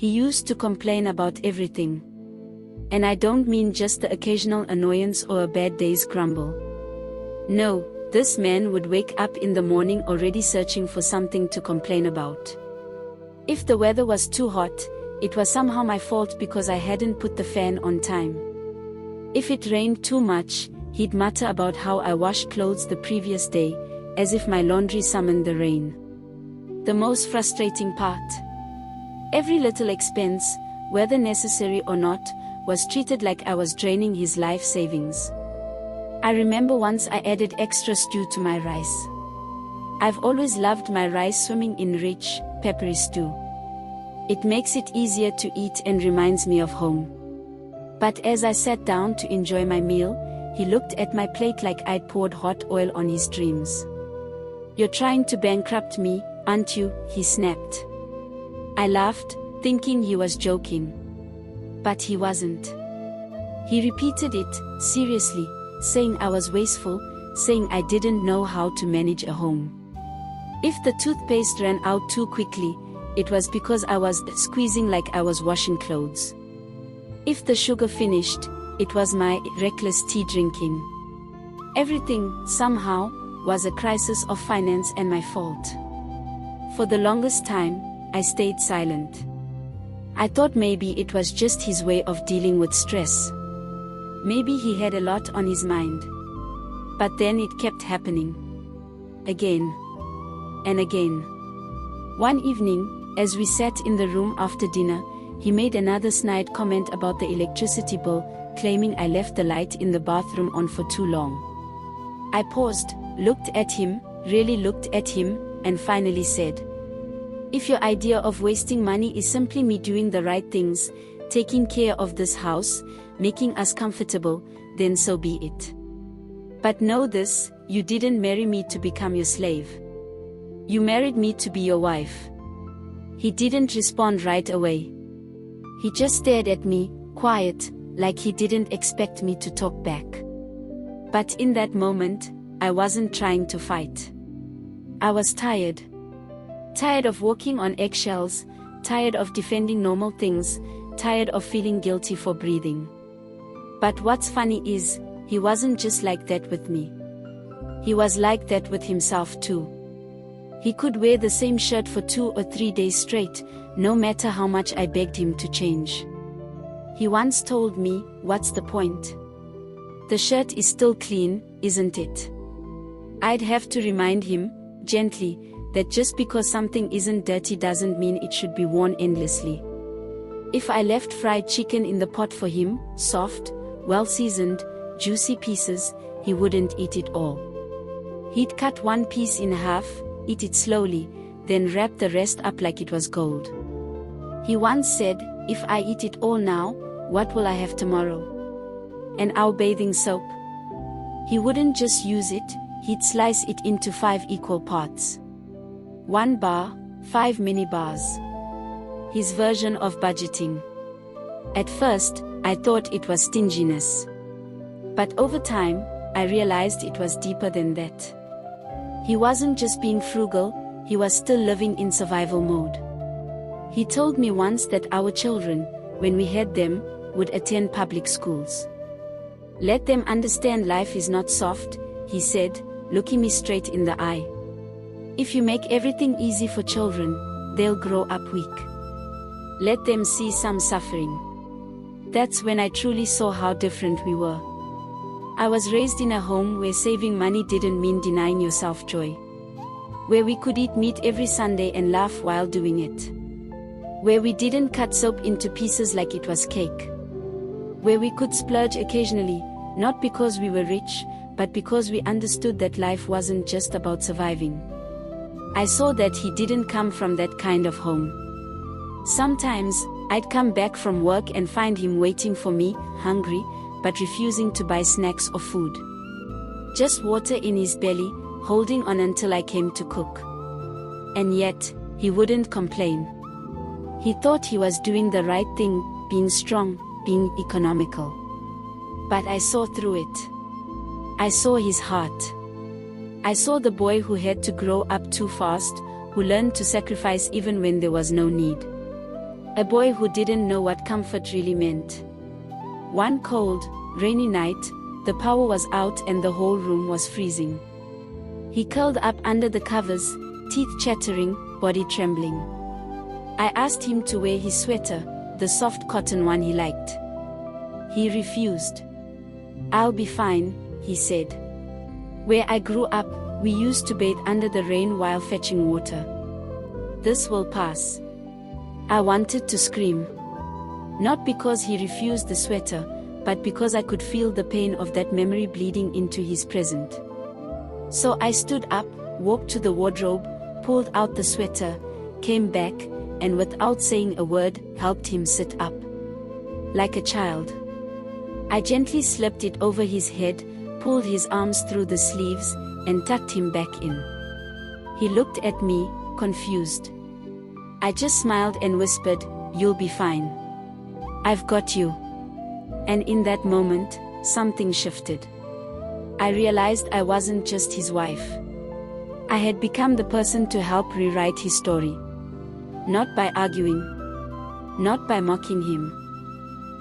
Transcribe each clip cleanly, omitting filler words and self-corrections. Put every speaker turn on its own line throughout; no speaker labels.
He used to complain about everything. And I don't mean just the occasional annoyance or a bad day's grumble. No, this man would wake up in the morning already searching for something to complain about. If the weather was too hot, it was somehow my fault because I hadn't put the fan on time. If it rained too much, he'd mutter about how I washed clothes the previous day, as if my laundry summoned the rain. The most frustrating part: every little expense, whether necessary or not, was treated like I was draining his life savings. I remember once I added extra stew to my rice. I've always loved my rice swimming in rich, peppery stew. It makes it easier to eat and reminds me of home. But as I sat down to enjoy my meal, he looked at my plate like I'd poured hot oil on his dreams. "You're trying to bankrupt me, aren't you?" he snapped. I laughed, thinking he was joking. But he wasn't. He repeated it, seriously, saying I was wasteful, saying I didn't know how to manage a home. If the toothpaste ran out too quickly, it was because I was squeezing like I was washing clothes. If the sugar finished, it was my reckless tea drinking. Everything, somehow, was a crisis of finance and my fault. For the longest time, I stayed silent. I thought maybe it was just his way of dealing with stress. Maybe he had a lot on his mind. But then it kept happening. Again. And again. One evening, as we sat in the room after dinner, he made another snide comment about the electricity bill, claiming I left the light in the bathroom on for too long. I paused, looked at him, really looked at him, and finally said, "If your idea of wasting money is simply me doing the right things, taking care of this house, making us comfortable, then so be it. But know this, you didn't marry me to become your slave. You married me to be your wife." He didn't respond right away. He just stared at me, quiet, like he didn't expect me to talk back. But in that moment, I wasn't trying to fight. I was tired. Tired of walking on eggshells, tired of defending normal things, tired of feeling guilty for breathing. But what's funny is, he wasn't just like that with me. He was like that with himself too. He could wear the same shirt for 2 or 3 days straight, no matter how much I begged him to change. He once told me, "What's the point? The shirt is still clean, isn't it?" I'd have to remind him, gently, that just because something isn't dirty doesn't mean it should be worn endlessly. If I left fried chicken in the pot for him, soft, well-seasoned, juicy pieces, he wouldn't eat it all. He'd cut one piece in half, eat it slowly, then wrap the rest up like it was gold. He once said, "If I eat it all now, what will I have tomorrow? And our bathing soap?" He wouldn't just use it, he'd slice it into 5 equal parts. 1 bar, 5 mini bars. His version of budgeting. At first, I thought it was stinginess. But over time, I realized it was deeper than that. He wasn't just being frugal, he was still living in survival mode. He told me once that our children, when we had them, would attend public schools. "Let them understand life is not soft," he said, looking me straight in the eye. "If you make everything easy for children, they'll grow up weak. Let them see some suffering." That's when I truly saw how different we were. I was raised in a home where saving money didn't mean denying yourself joy. Where we could eat meat every Sunday and laugh while doing it. Where we didn't cut soap into pieces like it was cake. Where we could splurge occasionally, not because we were rich, but because we understood that life wasn't just about surviving. I saw that he didn't come from that kind of home. Sometimes, I'd come back from work and find him waiting for me, hungry, but refusing to buy snacks or food. Just water in his belly, holding on until I came to cook. And yet, he wouldn't complain. He thought he was doing the right thing, being strong, being economical. But I saw through it. I saw his heart. I saw the boy who had to grow up too fast, who learned to sacrifice even when there was no need. A boy who didn't know what comfort really meant. One cold, rainy night, the power was out and the whole room was freezing. He curled up under the covers, teeth chattering, body trembling. I asked him to wear his sweater, the soft cotton one he liked. He refused. "I'll be fine," he said. "Where I grew up, we used to bathe under the rain while fetching water. This will pass." I wanted to scream. Not because he refused the sweater, but because I could feel the pain of that memory bleeding into his present. So I stood up, walked to the wardrobe, pulled out the sweater, came back, and without saying a word, helped him sit up. Like a child. I gently slipped it over his head, pulled his arms through the sleeves, and tucked him back in. He looked at me, confused. I just smiled and whispered, "You'll be fine. I've got you." And in that moment, something shifted. I realized I wasn't just his wife. I had become the person to help rewrite his story. Not by arguing. Not by mocking him.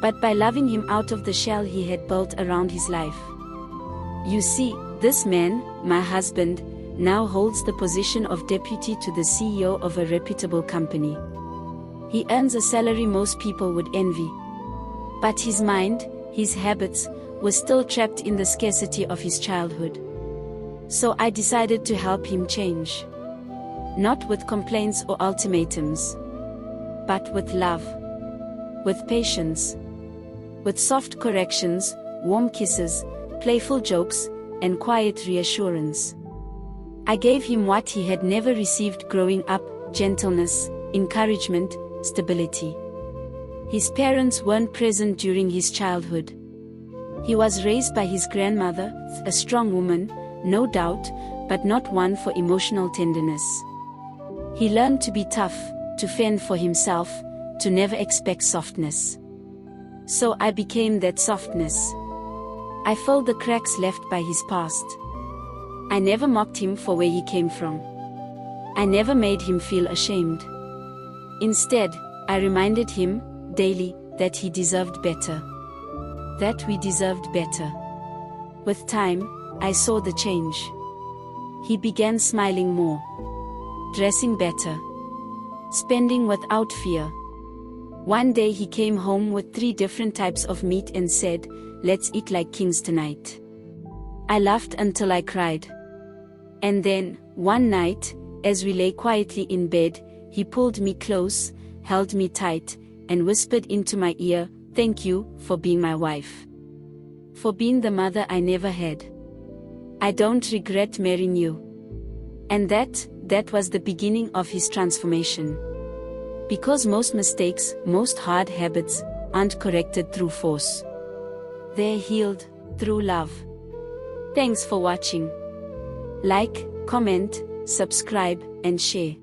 But by loving him out of the shell he had built around his life. You see, this man, my husband, now holds the position of deputy to the CEO of a reputable company. He earns a salary most people would envy. But his mind, his habits, were still trapped in the scarcity of his childhood. So I decided to help him change. Not with complaints or ultimatums. But with love. With patience. With soft corrections, warm kisses, playful jokes, and quiet reassurance. I gave him what he had never received growing up: gentleness, encouragement, stability. His parents weren't present during his childhood. He was raised by his grandmother, a strong woman, no doubt, but not one for emotional tenderness. He learned to be tough, to fend for himself, to never expect softness. So I became that softness. I filled the cracks left by his past. I never mocked him for where he came from. I never made him feel ashamed. Instead, I reminded him, daily, that he deserved better. That we deserved better. With time, I saw the change. He began smiling more. Dressing better. Spending without fear. One day he came home with 3 different types of meat and said, "Let's eat like kings tonight." I laughed until I cried. And then, one night, as we lay quietly in bed, he pulled me close, held me tight, and whispered into my ear, "Thank you for being my wife. For being the mother I never had. I don't regret marrying you." And that was the beginning of his transformation. Because most mistakes, most hard habits, aren't corrected through force. They're healed through love. Thanks for watching. Like, comment, subscribe, and share.